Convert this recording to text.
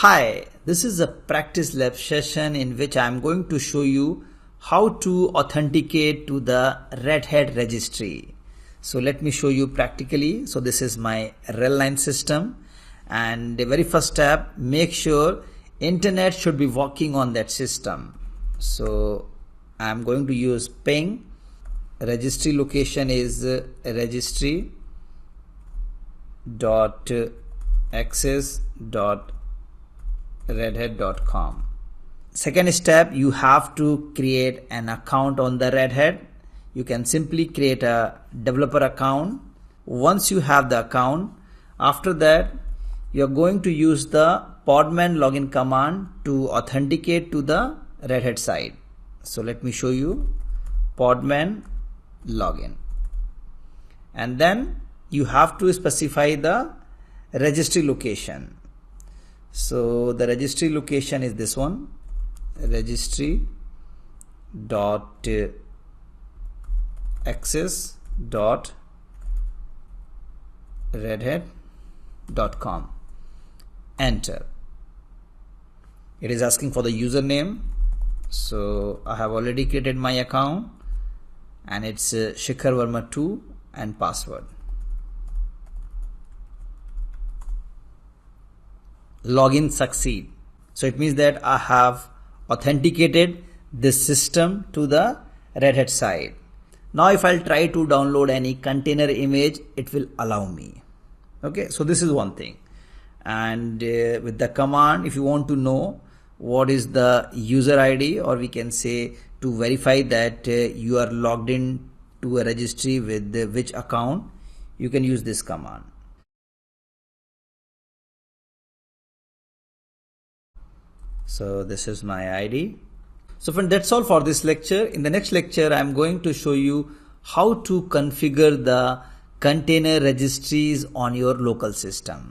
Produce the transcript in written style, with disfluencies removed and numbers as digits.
Hi, this is a practice lab session in which I am going to show you how to authenticate to the Red Hat registry. So let me show you practically. So this is my RHEL line system, and the very first step, make sure internet should be working on that system. So I am going to use ping. Registry location is registry.access.redhat.com. Second step, you have to create an account on the Red Hat. You can simply create a developer account. Once you have the account, after that you are going to use the Podman login command to authenticate to the Red Hat side. So let me show you Podman login, and then you have to specify the registry location. So the registry location is this one, registry.access.redhat.com. Enter. It is asking for the username, so I have already created my account and it's Shikhar Verma 2 and password. Login succeed. So it means that I have authenticated this system to the Red Hat side. Now if I'll try to download any container image, it will allow me. Okay, so this is one thing. And with the command, if you want to know what is the user ID, or we can say to verify that you are logged in to a registry with which account, you can use this command. So this is my ID. So friend, that's all for this lecture. In the next lecture, I am going to show you how to configure the container registries on your local system.